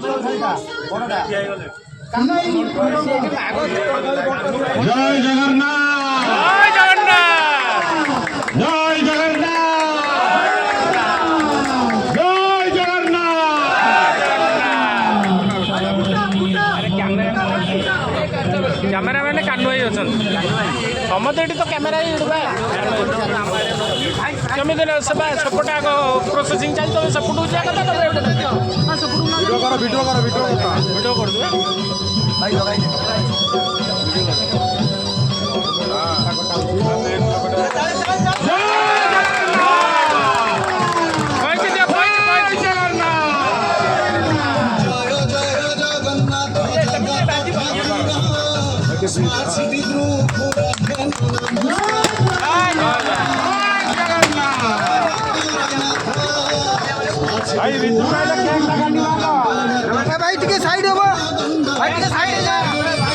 জয় জগন্নাথ, জয় জগন্নাথ, জয় জগন্নাথ, জয় Jagannath. Cameraman Kanhu ଭାଇ ଅଛନ୍ତି ସମସ୍ତେ ଏଠି ତ କ୍ୟାମେରା ହିଁ ଉଠୁବା କେମିତି ସେବା ସେପଟେ ଆଗ ପ୍ରୋସେସିଂ ଚାଲିଛି ତମେ ସେପଟକୁ ଯିବା କଥା ତମେ ଭିଡ଼ିଓ କରୁଛୁ भाई टिके साइड हो भाई टिके साइड है